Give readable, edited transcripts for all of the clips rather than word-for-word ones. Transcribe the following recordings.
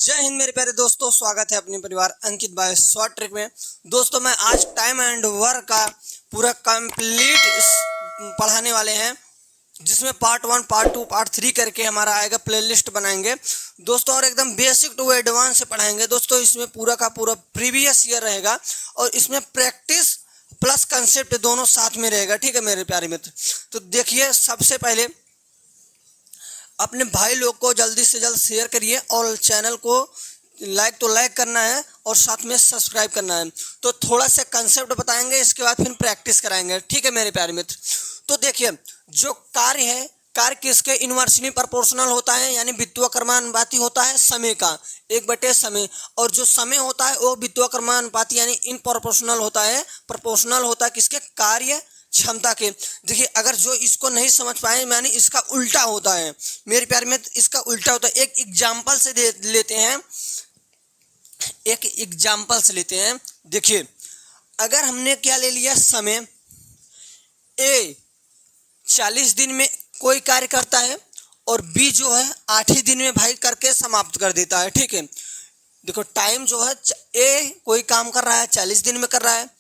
जय हिंद मेरे प्यारे दोस्तों, स्वागत है अपने परिवार अंकित भाई शॉर्ट ट्रिक में। दोस्तों मैं आज टाइम एंड वर्क का पूरा कंप्लीट पढ़ाने वाले हैं, जिसमें पार्ट 1, पार्ट 2, पार्ट 3 करके हमारा आएगा। प्लेलिस्ट बनाएंगे दोस्तों और एकदम बेसिक टू एडवांस से पढ़ाएंगे दोस्तों। इसमें पूरा का पूरा प्रीवियस ईयर रहेगा और इसमें प्रैक्टिस प्लस कंसेप्ट दोनों साथ में रहेगा। ठीक है मेरे प्यारे मित्र, तो देखिए सबसे पहले अपने भाई लोग को जल्दी से जल्द शेयर करिए और चैनल को लाइक करना है और साथ में सब्सक्राइब करना है। तो थोड़ा सा कंसेप्ट बताएंगे, इसके बाद फिर प्रैक्टिस कराएंगे। ठीक है मेरे प्यारे मित्र, तो देखिए जो कार्य है, कार्य किसके इन्वर्सली प्रोपोर्शनल होता है, यानी वित्तक्रमानुपाती होता है समय का 1/समय। और जो समय होता है वो वित्तक्रमानुपाती यानी इन प्रोपोर्शनल होता है, प्रोपोर्शनल होता है किसके, कार्य क्षमता के। देखिए अगर जो इसको नहीं समझ पाए यानी इसका उल्टा होता है मेरे प्यारे में, इसका उल्टा होता है। एक एग्जाम्पल से लेते हैं, देखिए अगर हमने क्या ले लिया, समय ए 40 दिन में कोई कार्य करता है और बी जो है 8 ही दिन में भाई करके समाप्त कर देता है। ठीक है, देखो टाइम जो है ए कोई काम कर रहा है 40 दिन में कर रहा है,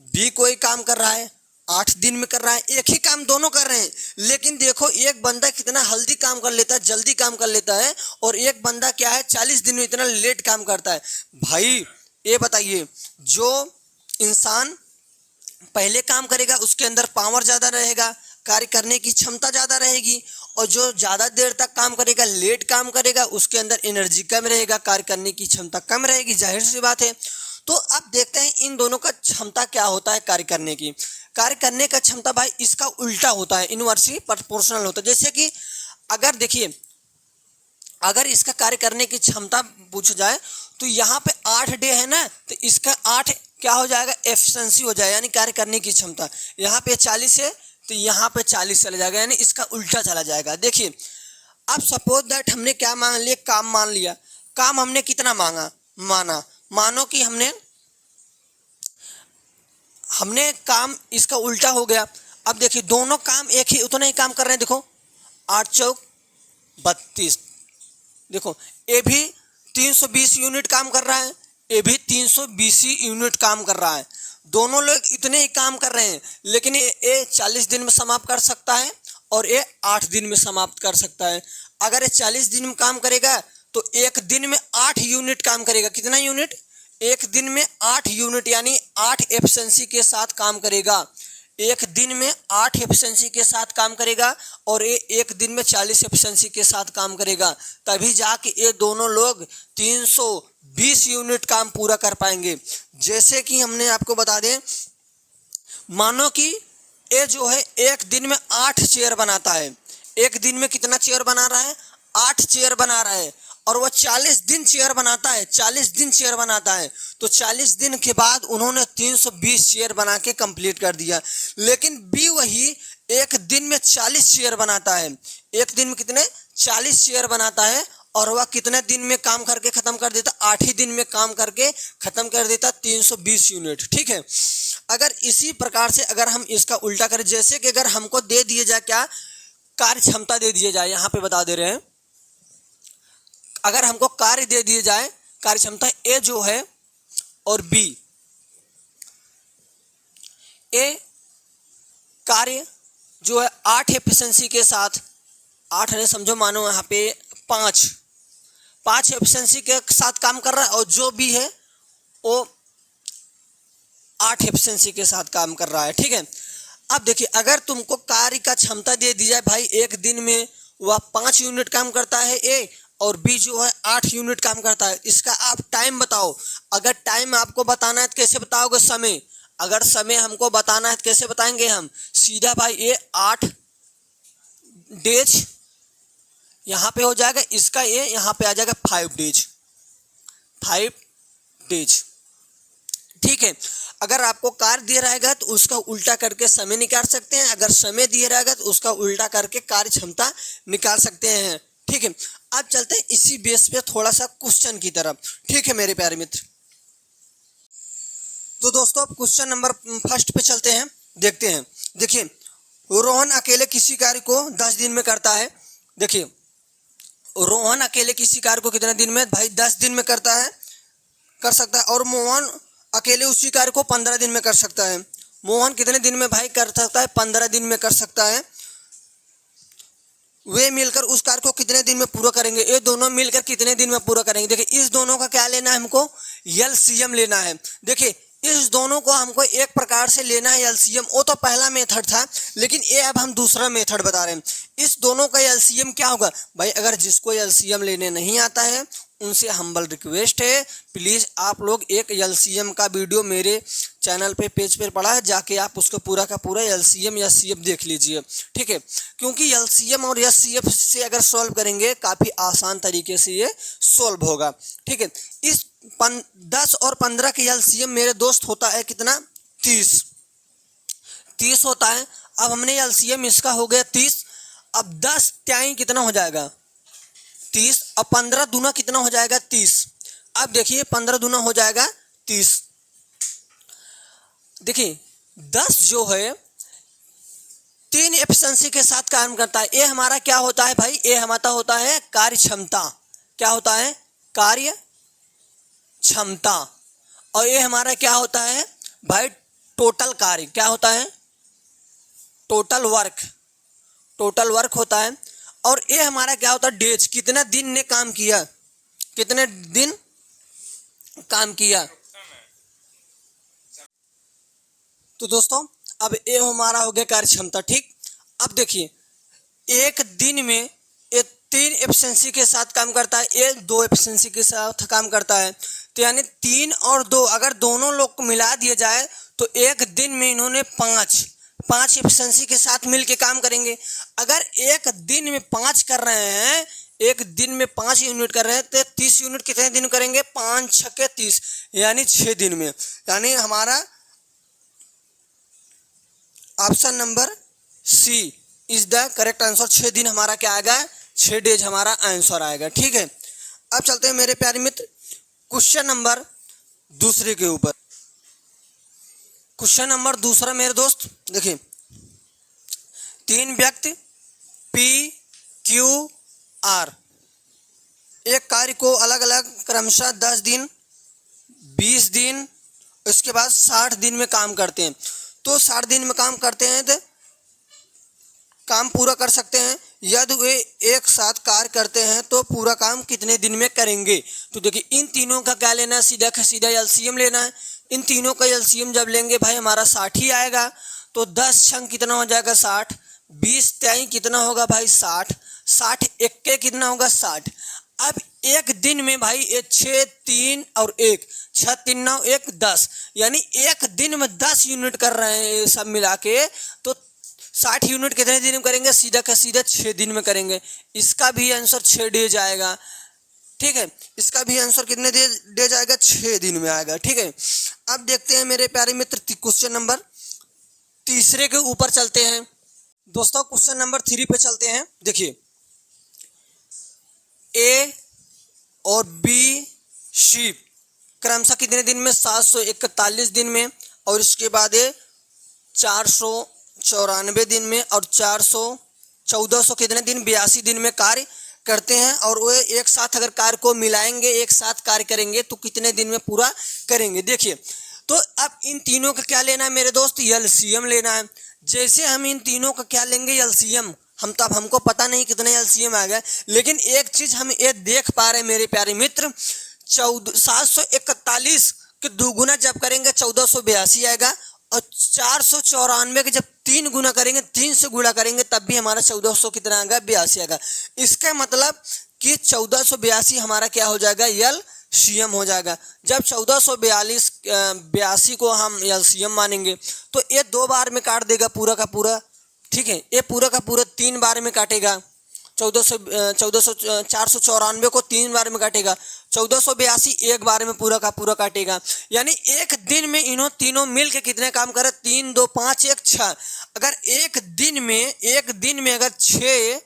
बी कोई काम कर रहा है 8 दिन में कर रहा है। एक ही काम दोनों कर रहे हैं, लेकिन देखो एक बंदा कितना जल्दी काम कर लेता है, जल्दी काम कर लेता है, और एक बंदा क्या है 40 दिन में इतना लेट काम करता है। भाई ये बताइए, जो इंसान पहले काम करेगा उसके अंदर पावर ज़्यादा रहेगा, कार्य करने की क्षमता ज़्यादा रहेगी, और जो ज़्यादा देर तक काम करेगा, लेट काम करेगा, उसके अंदर एनर्जी कम रहेगा, कार्य करने की क्षमता कम रहेगी। जाहिर सी बात है। तो अब देखते हैं इन दोनों का क्षमता क्या होता है कार्य करने की। कार्य करने का क्षमता भाई इसका उल्टा होता है, इनवर्सली प्रोपोर्शनल होता है। जैसे कि अगर देखिए, अगर इसका कार्य करने की क्षमता पूछा जाए तो यहाँ पे 8 डे है ना, तो इसका 8 क्या हो जाएगा, एफिशिएंसी हो जाएगा, यानी कार्य करने की क्षमता। यहाँ पे 40 है तो यहाँ पे 40 चला जाएगा, यानी इसका उल्टा चला जाएगा। देखिए अब सपोज दैट हमने क्या मान लिया, काम मान लिया। काम हमने कितना मानो कि हमने काम इसका उल्टा हो गया। अब देखिए दोनों काम एक ही उतना ही काम कर रहे हैं। देखो 8 चौक 32, देखो ए भी 320 यूनिट काम कर रहा है, ए भी 320 यूनिट काम कर रहा है। दोनों लोग इतने ही काम कर रहे हैं, लेकिन ए 40 दिन में समाप्त कर सकता है और ए 8 दिन में समाप्त कर सकता है। अगर ये 40 दिन में काम करेगा तो एक दिन में 8 यूनिट काम करेगा। कितना यूनिट, एक दिन में 8 यूनिट, यानी 8 एफिशिएंसी के साथ काम करेगा। एक दिन में 8 एफिशिएंसी के साथ काम करेगा और ये एक दिन में 40 एफिशिएंसी के साथ काम करेगा। तभी जाके ये दोनों लोग 320 यूनिट काम पूरा कर पाएंगे। जैसे कि हमने आपको बता दें, मानो कि ये जो है एक दिन में 8 चेयर बनाता है। एक दिन में कितना चेयर बना रहा है, 8 चेयर बना रहा है, और वह 40 दिन चेयर बनाता है, 40 दिन चेयर बनाता है। तो 40 दिन के बाद उन्होंने 320 चेयर बना के कंप्लीट कर दिया। लेकिन बी वही एक दिन में 40 चेयर बनाता है, एक दिन में कितने 40 चेयर बनाता है, और वह कितने दिन में काम करके खत्म कर देता, 8 ही दिन में काम करके खत्म कर देता 320 यूनिट। ठीक है, अगर इसी प्रकार से अगर हम इसका उल्टा करें, जैसे कि अगर हमको दे दिए जाए क्या, कार्य क्षमता दे दिए जाए, यहाँ पे बता दे रहे हैं, अगर हमको कार्य दे दिए जाए, कार्य क्षमता ए जो है और बी, ए कार्य जो है 8 एफिशिएंसी के साथ, 8 है समझो, मानो यहाँ पे 5 एफिशिएंसी के साथ काम कर रहा है, और जो भी है वो 8 एफिशिएंसी के साथ काम कर रहा है। ठीक है, अब देखिए अगर तुमको कार्य का क्षमता दे दी जाए, भाई एक दिन में वह 5 यूनिट काम करता है ए, और बी जो है 8 यूनिट काम करता है, इसका आप टाइम बताओ। अगर टाइम आपको बताना है तो कैसे बताओगे, समय, अगर समय हमको बताना है तो कैसे बताएंगे हम, सीधा भाई ये 8 डेज यहाँ पे हो जाएगा, इसका ये यहाँ पे आ जाएगा 5 डेज। ठीक है, अगर आपको कार्य दिया रहेगा तो उसका उल्टा करके समय निकाल सकते हैं, अगर समय दिया रहेगा तो उसका उल्टा करके कार्य क्षमता निकाल सकते हैं। ठीक है, अब चलते हैं इसी बेस पे थोड़ा सा क्वेश्चन की तरफ। ठीक है मेरे प्यारे मित्र, तो दोस्तों अब क्वेश्चन नंबर 1 पे चलते हैं, देखते हैं। देखिए रोहन अकेले किसी कार्य को 10 दिन में करता है। देखिए रोहन अकेले किसी कार्य को कितने दिन में भाई 10 दिन में कर सकता है, और मोहन अकेले उसी कार्य को 15 दिन में कर सकता है। मोहन कितने दिन में भाई कर सकता है? 15 दिन में कर सकता है। वे मिलकर उस कार्य को कितने दिन में पूरा करेंगे? ये दोनों मिलकर कितने दिन में पूरा करेंगे? देखिए इस दोनों का क्या लेना है हमको? एलसीएम लेना है। देखिए इस दोनों को हमको एक प्रकार से लेना है एलसीएम। वो तो पहला मेथड था, लेकिन ये अब हम दूसरा मेथड बता रहे हैं। इस दोनों का एलसीएम क्या होगा भाई? अगर जिसको एलसीएम लेने नहीं आता है उनसे हम्बल रिक्वेस्ट है, प्लीज़ आप लोग एक एलसीएम का वीडियो मेरे चैनल पे पेज पर पड़ा है, जाके आप उसको पूरा का पूरा एलसीएम या एचसीएफ देख लीजिए, ठीक है। क्योंकि एलसीएम और एचसीएफ से अगर सॉल्व करेंगे काफ़ी आसान तरीके से ये सॉल्व होगा, ठीक है। इस 10 और 15 के एलसीएम मेरे दोस्त होता है कितना? 30 होता है। अब हमने एलसीएम इसका हो गया 30। अब 10 त्याई कितना हो जाएगा? 30। अब 15 दूना कितना हो जाएगा? 30। अब देखिए 15 दूना हो जाएगा 30। देखिए 10 जो है 3 एफिशिएंसी के साथ काम करता है। ये हमारा क्या होता है भाई? ये हमारा होता है कार्य क्षमता। क्या होता है? कार्य क्षमता। और ये हमारा क्या होता है भाई? टोटल कार्य। क्या होता है? टोटल वर्क होता है। और ये हमारा क्या होता है? डेज। कितना दिन ने काम किया, कितने दिन काम किया। तो दोस्तों अब ये हमारा हो गया कार्य क्षमता, ठीक। अब देखिए एक दिन में ये 3 एफिशिएंसी के साथ काम करता है, ये 2 एफिशिएंसी के साथ काम करता है। तो यानी 3 और 2 अगर दोनों लोग को मिला दिया जाए तो एक दिन में इन्होंने 5 एफिशिएंसी के साथ मिलके काम करेंगे। अगर एक दिन में 5 कर रहे हैं, एक दिन में 5 यूनिट कर रहे हैं, तो 30 यूनिट कितने दिन करेंगे? 5 6 30, यानी 6 दिन में। यानी हमारा option number C is the correct answer. 6 दिन हमारा क्या आएगा? 6 डेज हमारा आंसर आएगा, ठीक है। अब चलते हैं मेरे प्यारे मित्र क्वेश्चन नंबर दूसरे के ऊपर। क्वेश्चन नंबर दूसरा मेरे दोस्त देखिए, 3 व्यक्ति P Q R एक कार्य को अलग अलग क्रमशः 10 दिन, 20 दिन, उसके बाद 60 दिन में काम करते हैं। तो 60 दिन में काम करते हैं तो काम पूरा कर सकते हैं। यदि वे एक साथ कार्य करते हैं तो पूरा काम कितने दिन में करेंगे? तो देखिए इन तीनों का क्या लेना है? सीधा का सीधा एलसीएम लेना है। इन तीनों का एलसीएम जब लेंगे भाई हमारा 60 ही आएगा। तो 10 छंग कितना हो जाएगा? 60। 20 त्याई कितना होगा भाई? 60। 60 इक्के कितना होगा? 60। अब एक दिन में भाई 6 3 और 1, 6 3 9 1 10, यानी एक दिन में 10 यूनिट कर रहे हैं सब मिला के। तो 60 यूनिट कितने दिन में करेंगे? सीधा का सीधा 6 दिन में करेंगे। इसका भी आंसर 6 डेज आएगा, ठीक है। इसका भी आंसर कितने डेज आएगा? 6 दिन में आएगा, ठीक है। अब देखते हैं मेरे प्यारे मित्र क्वेश्चन नंबर तीसरे के ऊपर चलते हैं। दोस्तों क्वेश्चन नंबर 3 पे चलते हैं। देखिए ए और बी सी क्रमशः कितने दिन में? 741 दिन में, और इसके बाद 494 दिन में, और 1400 कितने दिन? 82 दिन में कार्य करते हैं। और वे एक साथ अगर कार्य को मिलाएंगे, एक साथ कार्य करेंगे तो कितने दिन में पूरा करेंगे? देखिए तो अब इन तीनों का क्या लेना है मेरे दोस्त? एलसीएम लेना है। जैसे हम इन तीनों का क्या लेंगे? एलसीएम। हम तो अब हमको पता नहीं कितने एलसीएम आ गए, लेकिन एक चीज हम ये देख पा रहे हैं मेरे प्यारे मित्र, 741 के 2 गुना जब करेंगे 1482 आएगा, और 494 के जब 3 गुना करेंगे, 3 से गुणा करेंगे, तब भी हमारा 1400 कितना आएगा? 82 आएगा। इसका मतलब कि 1482 हमारा क्या हो जाएगा? एलसीएम हो जाएगा। जब 1482 को हम एलसीएम मानेंगे तो ये 2 बार में काट देगा पूरा का पूरा, ठीक है। ये पूरा का पूरा 3 बार में काटेगा। 494 को 3 बार में काटेगा। 1482 एक बार में पूरा का पूरा काटेगा। यानी एक दिन में इन्हों तीनों मिल के कितने काम करे? 3 2 5 1 6। अगर एक दिन में अगर 6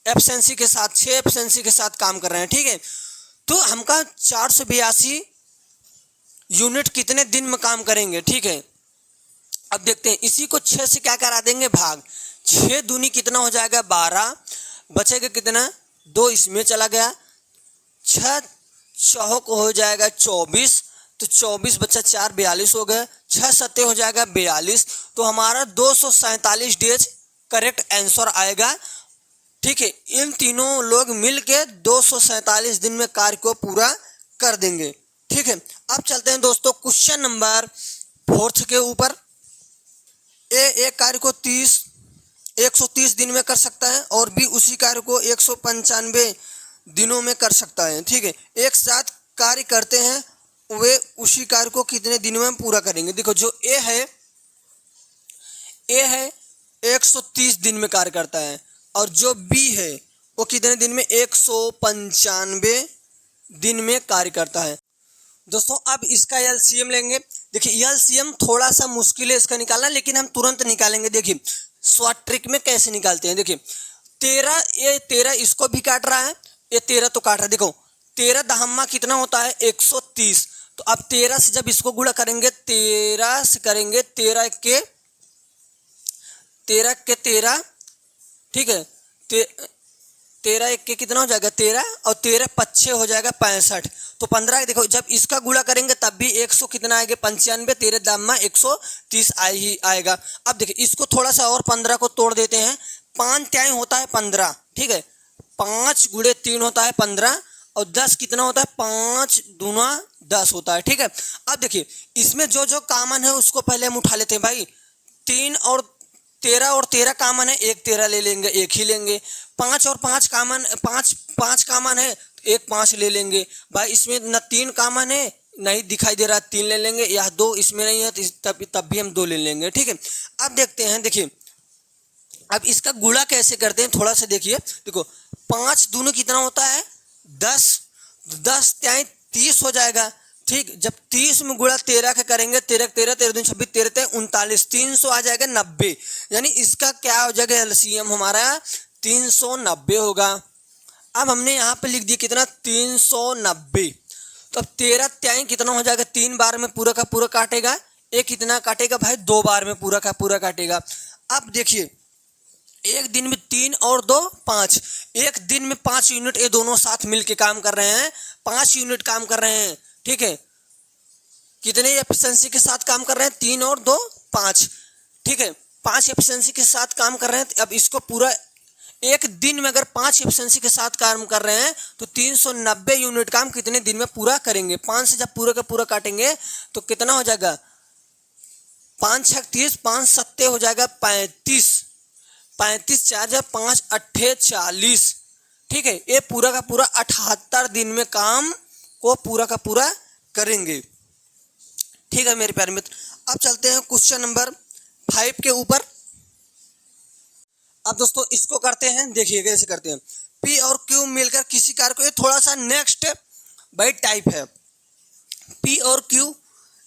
एफिशिएंसी के साथ 6 एफिशिएंसी के साथ काम कर रहे हैं, ठीक है। तो हमका 482 यूनिट कितने दिन में काम करेंगे, ठीक है। अब देखते हैं, इसी को 6 से क्या करा देंगे? भाग। 6 दूनी कितना हो जाएगा? 12। बचेगा कितना, 2 इसमें चला गया, 6 चौक हो जाएगा 24, तो 24 बचा 4 42 हो गए, 6 सत्ते हो जाएगा 42, तो हमारा 247 डेज करेक्ट आंसर आएगा। ठीक है, इन तीनों लोग मिलके 247 दिन में कार्य को पूरा कर देंगे। ठीक है, अब चलते हैं दोस्तों क्वेश्चन नंबर 4 के ऊपर। एक कार्य को 130 दिन में कर सकता है और बी उसी कार्य को 195 दिनों में कर सकता है। ठीक है, एक साथ कार्य करते हैं, वे उसी कार्य को कितने दिनों में पूरा करेंगे। देखो जो ए है 130 दिन में कार्य करता है और जो बी है वो कितने दिन में, 195 दिन में कार्य करता है। दोस्तों अब इसका एलसीएम लेंगे। देखिए एलसीएम थोड़ा सा मुश्किल है इसका निकालना, लेकिन हम तुरंत निकालेंगे। देखिए शॉर्ट ट्रिक में कैसे निकालते हैं। देखिए 13 इसको भी काट रहा है, ये 13 तो काट रहा है। देखो 13 दहम्मा कितना होता है, 130। तो अब 13 से जब इसको गुणा करेंगे, 13 से करेंगे, 13 के 13, ठीक है, 13 एक के कितना हो जाएगा 13, और 13 पच्चे हो जाएगा 65। तो 15 देखो जब इसका गुणा करेंगे तब भी 100 कितना आएगा 95, 13 दाम 130 ही आएगा। अब देखिए इसको थोड़ा सा और 15 को तोड़ देते हैं। 5 त्याई होता है 15, ठीक है, 5 गुणे 3 होता है 15, और 10 कितना होता है, 5 दूना 10 होता है। ठीक है, अब देखिए इसमें जो जो कॉमन है उसको पहले हम उठा लेते हैं भाई। 3 और 13 कॉमन है, एक 13 ले लेंगे, एक ही लेंगे। 5 और 5 कॉमन, 5 कॉमन है, एक 5 ले लेंगे भाई। इसमें न 3 कॉमन है, नहीं दिखाई दे रहा, 3 ले लेंगे, या 2 इसमें नहीं है तो तब भी हम 2 ले लेंगे। ठीक है, अब देखते हैं। देखिए अब इसका गुणा कैसे करते हैं, थोड़ा सा देखिए। देखो 5 दूनी कितना होता है 10, 10 त्याई 30 हो जाएगा। ठीक, जब 30 में गुणा 13 का करेंगे, 13 13 दूनी 26, 13 39, 300 आ जाएगा 90, यानी इसका क्या हो जाएगा एलसीएम हमारा 390 होगा। अब हमने यहाँ पे लिख दिया कितना 390। तो अब 13 त्याई कितना हो जाएगा, 3 बार में पूरा का पूरा काटेगा, एक कितना काटेगा भाई 2 बार में पूरा का पूरा काटेगा। अब देखिए एक दिन में 3 और 2 5, एक दिन में 5 यूनिट ये दोनों साथ मिलके काम कर रहे हैं, 5 यूनिट काम कर रहे हैं। ठीक है, कितने एफिशिएंसी के साथ काम कर रहे हैं, 3 और 2 5। ठीक है, 5 एफिशिएंसी के साथ काम कर रहे हैं। अब इसको पूरा एक दिन में अगर 5 एफिशिएंसी के साथ काम कर रहे हैं तो 390 यूनिट काम कितने दिन में पूरा करेंगे। 5 से जब पूरा का पूरा काटेंगे तो कितना हो जाएगा, 5 6 30, 5 7 हो जाएगा 35, 35 4 जब 5 8 40। ठीक है, ये पूरा का पूरा 78 दिन में काम को पूरा का पूरा करेंगे। ठीक है मेरे प्यारे मित्र, अब चलते हैं क्वेश्चन नंबर 5 के ऊपर। अब दोस्तों इसको करते हैं, देखिए कैसे करते हैं। पी और क्यू मिलकर किसी कार्य को, ये थोड़ा सा नेक्स्ट भाई टाइप है। पी और क्यू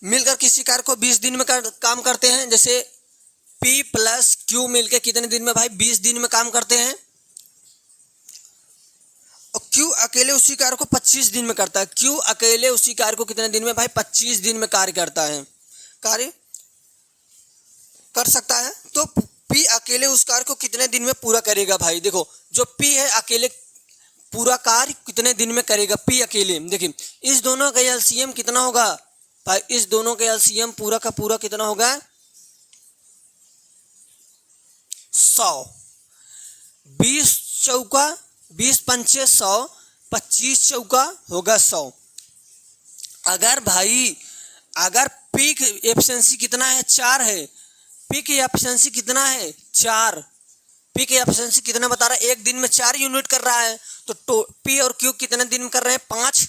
मिलकर किसी कार्य को 20 दिन में काम करते हैं। जैसे P प्लस क्यू मिलकर कितने दिन में भाई 20 दिन में काम करते हैं, और क्यू अकेले उसी कार्य को 25 दिन में करता है। क्यू अकेले उसी कार्य को कितने दिन में भाई 25 दिन में कार्य करता है, कार्य कर सकता है। तो P अकेले उस कार्य को कितने दिन में पूरा करेगा भाई। देखो जो P है अकेले पूरा कार्य कितने दिन में करेगा, P अकेले। देखिए इस दोनों का एलसीएम कितना होगा भाई, इस दोनों का एलसीएम पूरा का पूरा कितना होगा 100। 20 चौका 20 पंचे 100, 25 चौका होगा 100। अगर भाई अगर पी की एफिशिएंसी कितना है 4 है, पी की एफिशिएंसी कितना है 4, पी की एफिशिएंसी कितना बता रहा है, एक दिन में 4 यूनिट कर रहा है। तो पी और क्यू कितने दिन में कर रहे हैं 5,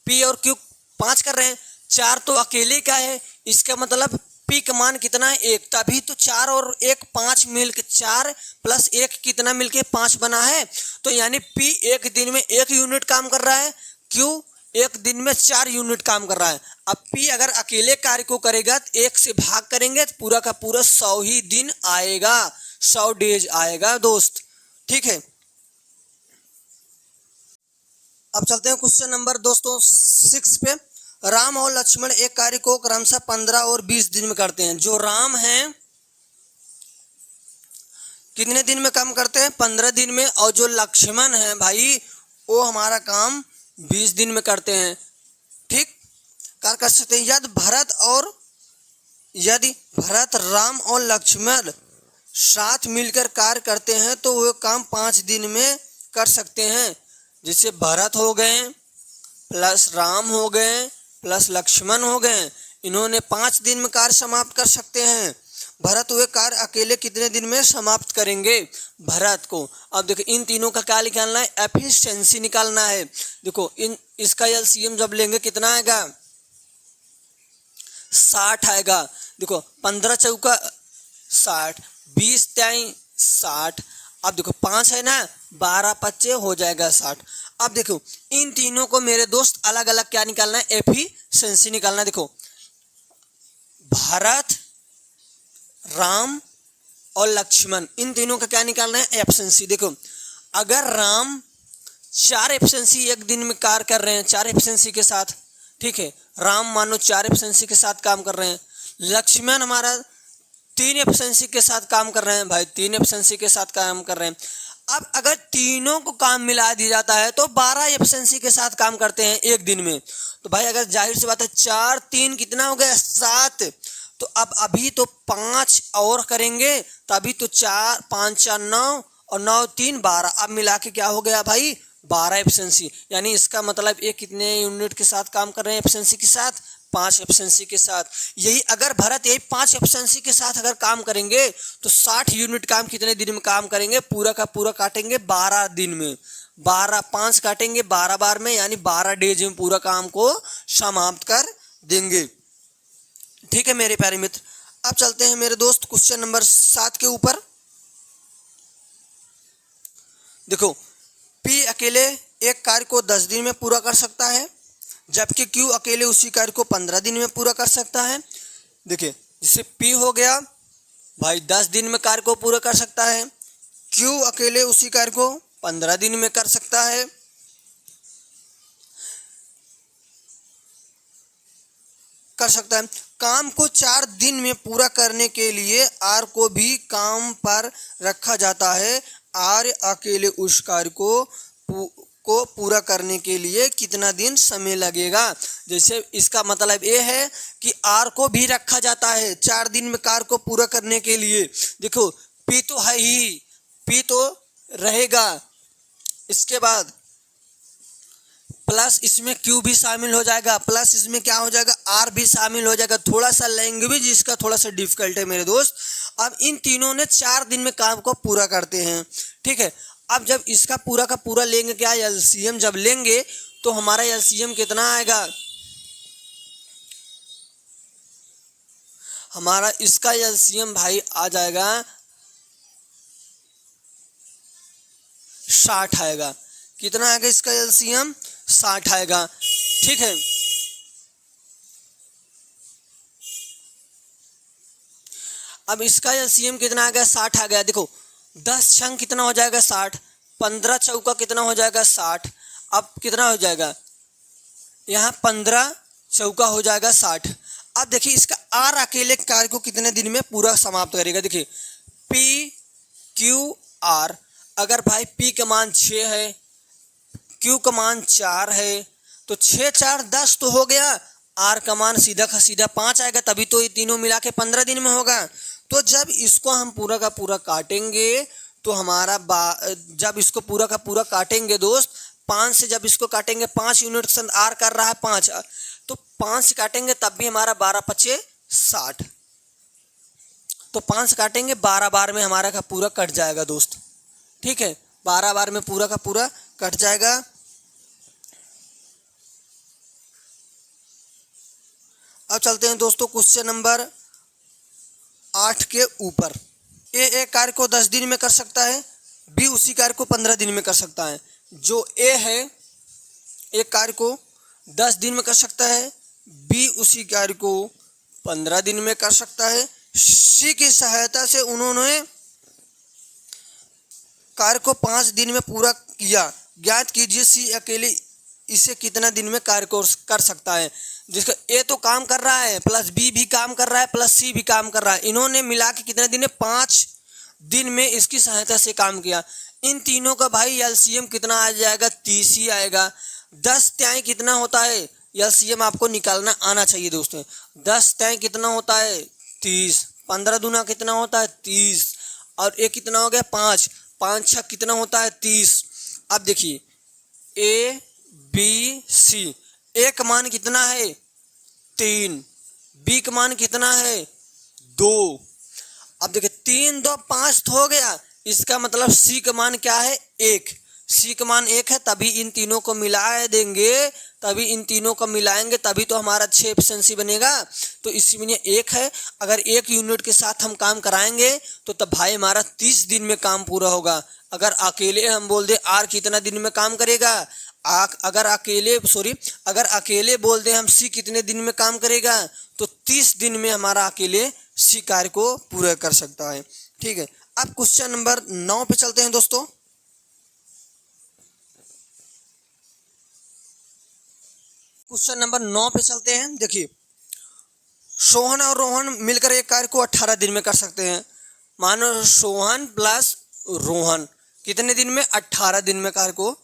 पी और क्यू 5 कर रहे हैं, 4 तो अकेले का है। इसका मतलब पी का मान कितना है 1, तभी तो 4 और 1 5 मिलकर 4 प्लस 1 कितना मिलके 5 बना है। तो यानी पी एक दिन में 1 यूनिट काम कर रहा है, क्यू एक दिन में 4 यूनिट काम कर रहा है। अब पी अगर अकेले कार्य को करेगा तो 1 से भाग करेंगे तो पूरा का पूरा 100 ही दिन आएगा, 100 डेज आएगा दोस्त। ठीक है, अब चलते हैं क्वेश्चन नंबर दोस्तों 6 पे। राम और लक्ष्मण एक कार्य को क्रमशः 15 और 20 दिन में करते हैं। जो राम हैं कितने दिन में काम करते हैं? 15 दिन में। और जो लक्ष्मण है भाई वो हमारा काम 20 दिन में करते हैं। ठीक, कार्य कर सकते हैं। यदि भरत, राम और लक्ष्मण साथ मिलकर कार्य करते हैं तो वो काम 5 दिन में कर सकते हैं। जैसे भरत हो गए प्लस राम हो गए प्लस लक्ष्मण हो गए, इन्होंने 5 दिन में कार्य समाप्त कर सकते हैं। भरत वे कार्य अकेले कितने दिन में समाप्त करेंगे? भरत को। अब देखो इन तीनों का क्या निकालना है? एफिशिएंसी निकालना है। देखो इसका एलसीएम जब लेंगे कितना आएगा? 60 आएगा। देखो 15 चौका 60, 20 त्याई 60। अब देखो 5 है ना, 12 पच्चे हो जाएगा 60। अब देखो इन तीनों को मेरे दोस्त अलग अलग क्या निकालना है? एफिशिएंसी निकालना है। देखो भरत, राम और लक्ष्मण, इन तीनों का क्या निकालना है? एफिशिएंसी। देखो अगर राम 4 एफिशिएंसी एक दिन में कार्य कर रहे हैं, 4 एफिशिएंसी के साथ, ठीक है, राम मानो 4 एफिशिएंसी के साथ काम कर रहे हैं, लक्ष्मण हमारा 3 एफिशिएंसी के साथ काम कर रहे हैं भाई, 3 एफिशिएंसी के साथ काम कर रहे हैं। अब अगर तीनों को काम मिला दिया जाता है तो 12 एफिशिएंसी के साथ काम करते हैं एक दिन में। तो भाई अगर जाहिर सी बात है 4 3 कितना हो गया? 7। तो अब अभी तो 5 और करेंगे, तो अभी तो 4 5 4 9 और 9 3 12। अब मिला के क्या हो गया भाई? 12 एफिशिएंसी। यानी इसका मतलब ये कितने यूनिट के साथ काम कर रहे हैं? एफिशिएंसी के साथ 5 एफिशिएंसी के साथ। यही अगर भरत यही 5 एफिशिएंसी के साथ अगर काम करेंगे तो 60 यूनिट काम कितने दिन में काम करेंगे? पूरा का पूरा काटेंगे 12 दिन में। 12 5 काटेंगे 12 बार में, यानी 12 डेज में पूरा काम को समाप्त कर देंगे। ठीक है मेरे प्यारे मित्र, अब चलते हैं मेरे दोस्त क्वेश्चन नंबर 7 के ऊपर। देखो पी अकेले एक कार्य को 10 दिन में पूरा कर सकता है, जबकि क्यू अकेले उसी कार्य को 15 दिन में पूरा कर सकता है। देखिए जैसे पी हो गया भाई 10 दिन में कार्य को पूरा कर सकता है, क्यू अकेले उसी कार्य को 15 दिन में कर सकता है। काम को 4 दिन में पूरा करने के लिए आर को भी काम पर रखा जाता है। आर अकेले उस कार्य को पूरा करने के लिए कितना दिन समय लगेगा? जैसे इसका मतलब ये है कि आर को भी रखा जाता है 4 दिन में कार्य को पूरा करने के लिए। देखो पी तो है ही, पी तो रहेगा, इसके बाद प्लस इसमें क्यू भी शामिल हो जाएगा, प्लस इसमें क्या हो जाएगा? आर भी शामिल हो जाएगा। थोड़ा सा लैंग्वेज इसका थोड़ा सा डिफिकल्ट है मेरे दोस्त। अब इन तीनों ने 4 दिन में काम को पूरा करते हैं। ठीक है, अब जब इसका पूरा का पूरा लेंगे क्या? एलसीएम जब लेंगे तो हमारा एलसीएम कितना आएगा? हमारा इसका एलसीएम भाई आ जाएगा 60 आएगा। कितना आएगा इसका एलसीएम? 60 आएगा। ठीक है, अब इसका एलसीएम कितना आ गया? 60 आ गया। देखो 10 छंग कितना हो जाएगा? 60। 15 चौका कितना हो जाएगा? 60। अब कितना हो जाएगा? यहाँ 15 चौका हो जाएगा 60। अब देखिए इसका आर अकेले कार्य को कितने दिन में पूरा समाप्त करेगा? देखिए पी क्यू आर, अगर भाई पी का मान 6 है, क्यू का मान 4 है, तो 6 4 10 तो हो गया। आर का मान सीधा का सीधा 5 आएगा, तभी तो ये तीनों मिला के 15 दिन में होगा। तो जब इसको हम पूरा का पूरा काटेंगे तो हमारा जब इसको पूरा का पूरा काटेंगे दोस्त, 5 से जब इसको काटेंगे 5 यूनिट आर कर रहा है 5, तो 5 से काटेंगे तब भी हमारा 12 पच्चे 60। तो 5 काटेंगे 12 बार में हमारा का पूरा कट जाएगा दोस्त। ठीक है, 12 बार में पूरा का पूरा कट जाएगा। अब चलते हैं दोस्तों क्वेश्चन नंबर 8 के ऊपर। ए एक कार्य को 10 दिन में कर सकता है, बी उसी कार्य को 15 दिन में कर सकता है। जो ए है एक कार्य को 10 दिन में कर सकता है, बी उसी कार्य को 15 दिन में कर सकता है। सी की सहायता से उन्होंने कार्य को 5 दिन में पूरा किया। ज्ञात कीजिए सी अकेले इसे कितना दिन में कार्य को कर सकता है। जिसका ए तो काम कर रहा है, प्लस बी भी काम कर रहा है, प्लस सी भी काम कर रहा है, इन्होंने मिला के कितने दिन में 5 दिन में इसकी सहायता से काम किया। इन तीनों का भाई एलसीएम कितना आ जाएगा, 30 ही आएगा। 10 तिहाई कितना होता है, एलसीएम आपको निकालना आना चाहिए दोस्तों। 10 तिहाई कितना होता है, 30। 15 दूना कितना होता है, 30। और एक कितना हो गया, 5। 5 छः कितना होता है, 30। अब देखिए ए बी सी, ए का मान कितना है, 3। बी का मान कितना है, 2। अब देखिए 3 2 5 तो हो गया, इसका मतलब सी का मान क्या है, 1। सी का मान 1 है, तभी इन तीनों को मिला देंगे, तभी इन तीनों को मिलाएंगे, तभी तो हमारा 6 एफिशिएंसी बनेगा। तो इसमें 1 है, अगर 1 यूनिट के साथ हम काम कराएंगे तो तब भाई हमारा 30 दिन में काम पूरा होगा। अगर अकेले हम बोल दे आर कितना दिन में काम करेगा, अगर अकेले बोल दे हम सी कितने दिन में काम करेगा, तो 30 दिन में हमारा अकेले सी कार्य को पूरा कर सकता है। ठीक है, अब क्वेश्चन नंबर 9 पे चलते हैं दोस्तों। क्वेश्चन नंबर 9 पे चलते हैं। देखिए सोहन और रोहन मिलकर एक कार्य को 18 दिन में कर सकते हैं। मानो सोहन प्लस रोहन कितने दिन में, 18 दिन में कार्य को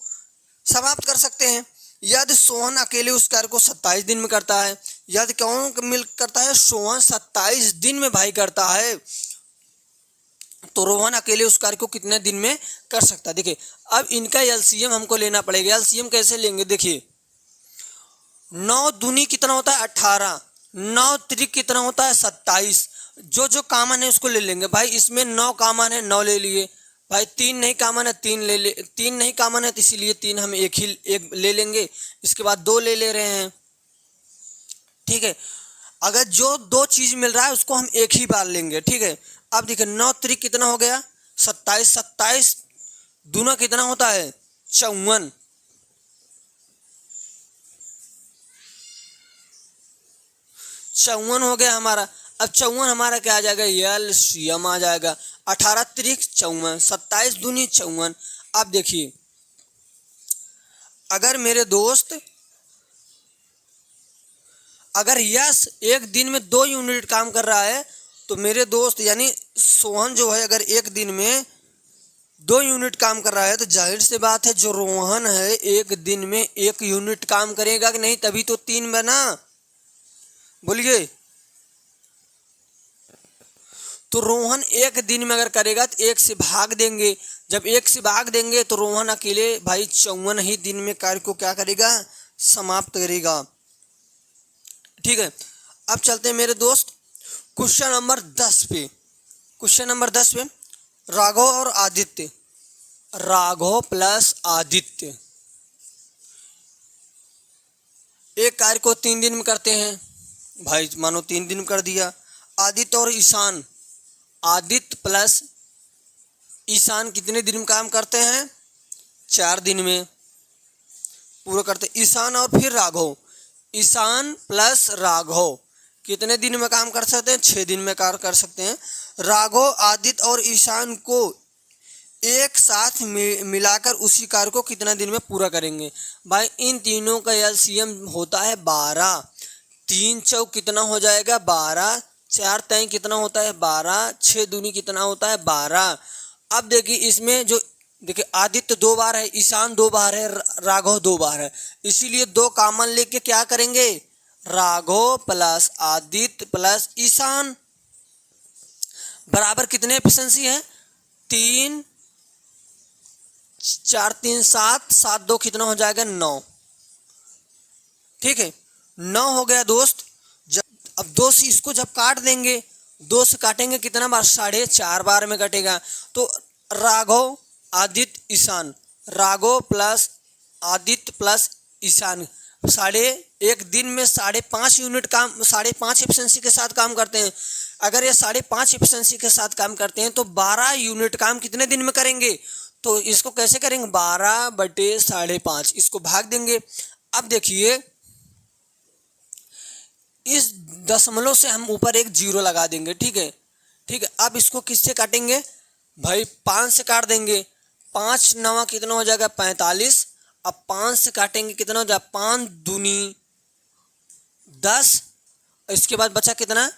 समाप्त कर सकते हैं। यदि सोहन अकेले उस कार्य को 27 दिन में करता है, यदि कौन मिल करता है, सोहन 27 दिन में भाई करता है, तो रोहन अकेले उस कार्य को कितने दिन में कर सकता है। देखिए अब इनका एलसीएम हमको लेना पड़ेगा। एलसीएम कैसे लेंगे, देखिए 9 दूनी कितना होता है, 18। 9 त्रिक कितना होता है, 27। जो कॉमन है उसको ले लेंगे भाई। इसमें 9 कॉमन है, 9 ले लिए भाई। 3 नहीं कॉमन है, 3 नहीं कॉमन है, तो इसीलिए 3 हम एक ले लेंगे। इसके बाद 2 ले रहे हैं। ठीक है, अगर जो 2 चीज मिल रहा है उसको हम एक ही बार लेंगे। ठीक है, अब देखिए 9 त्रिक कितना हो गया, 27। 27 दूना कितना होता है, 54। 54 हो गया हमारा। अब 54 हमारा क्या आ जाएगा, एलसीएम आ जाएगा। 18 त्रिक 54, 27 दूनी 54। अब देखिए अगर मेरे दोस्त, अगर यस एक दिन में 2 यूनिट काम कर रहा है, तो मेरे दोस्त यानी सोहन जो है अगर एक दिन में 2 यूनिट काम कर रहा है, तो जाहिर सी बात है जो रोहन है एक दिन में 1 यूनिट काम करेगा कि नहीं, तभी तो 3 बना। बोलिए, तो रोहन एक दिन में अगर करेगा तो 1 से भाग देंगे। जब 1 से भाग देंगे तो रोहन अकेले भाई 54 ही दिन में कार्य को क्या करेगा, समाप्त करेगा। ठीक है, अब चलते हैं मेरे दोस्त क्वेश्चन नंबर 10 पे। क्वेश्चन नंबर 10 पे राघव और आदित्य, राघव प्लस आदित्य एक कार्य को 3 दिन में करते हैं भाई। मानो 3 दिन में कर दिया। आदित्य और ईशान, आदित्य प्लस ईशान कितने दिन में काम करते हैं, 4 दिन में पूरा करते। ईशान और फिर राघव, ईशान प्लस राघव कितने दिन में काम कर सकते हैं, 6 दिन में कार्य कर सकते हैं। राघव आदित्य और ईशान को एक साथ मिलाकर उसी कार्य को कितना दिन में पूरा करेंगे भाई। इन तीनों का एलसीएम होता है 12। 3 चौक कितना हो जाएगा, 12। 4 तय कितना होता है, 12। 6 दूनी कितना होता है, 12। अब देखिए इसमें जो देखिए आदित्य 2 बार है, ईशान 2 बार है, राघव 2 बार है, इसीलिए 2 कॉमन लेके क्या करेंगे, राघव प्लस आदित्य प्लस ईशान बराबर कितने एफिशिएंसी है, 3 4 3 7 7 2 कितना हो जाएगा, 9। ठीक है, 9 हो गया दोस्त। अब 2 से इसको जब काट देंगे, 2 से काटेंगे कितना बार, 4.5 बार में कटेगा। तो राघव आदित्य ईशान, राघव प्लस आदित्य प्लस ईशान एक दिन में 5.5 यूनिट काम, 5.5 एफिशिएंसी के साथ काम करते हैं। अगर ये 5.5 एफिशिएंसी के साथ काम करते हैं तो 12 यूनिट काम कितने दिन में करेंगे। तो इसको कैसे करेंगे, 12/5.5, इसको भाग देंगे। अब देखिए इस दशमलव से हम ऊपर एक 0 लगा देंगे। ठीक है, ठीक है। अब इसको किससे काटेंगे भाई, 5 से काट देंगे। 5 9 कितना हो जाएगा, 45। अब 5 से काटेंगे कितना हो जाएगा, 5 दूनी 10। इसके बाद बचा कितना,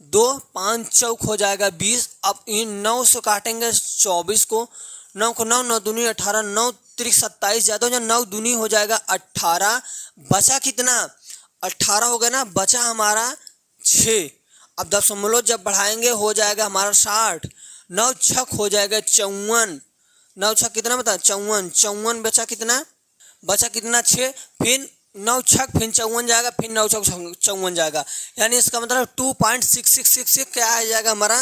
दो 5 चौक हो जाएगा 20। अब इन 9 से काटेंगे 24 को, 9 को 9, 9 दूनी 18, 9 त्रिक 27 ज़्यादा हो जाए, 9 दूनी हो जाएगा 18। बचा कितना? 18 हो गया ना, बचा हमारा 6। अब दशमलव जब बढ़ाएंगे हो जाएगा हमारा 60। 9 छक हो जाएगा 54। 9 छक कितना बता? 54। 54 बचा कितना? बचा कितना? 6। फिर 9 छक फिर 54 जाएगा, फिर 9 छक 54 जाएगा, यानी इसका मतलब 2.6666 क्या आ जाएगा हमारा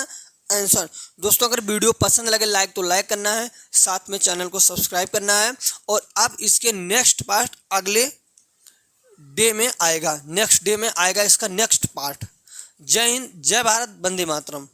आंसर। दोस्तों अगर वीडियो पसंद लगे लाइक तो लाइक करना है, साथ में चैनल को सब्सक्राइब करना है। और अब इसके नेक्स्ट पार्ट अगले डे में आएगा, नेक्स्ट डे में आएगा इसका नेक्स्ट पार्ट। जय हिंद, जय भारत, वंदे मातरम।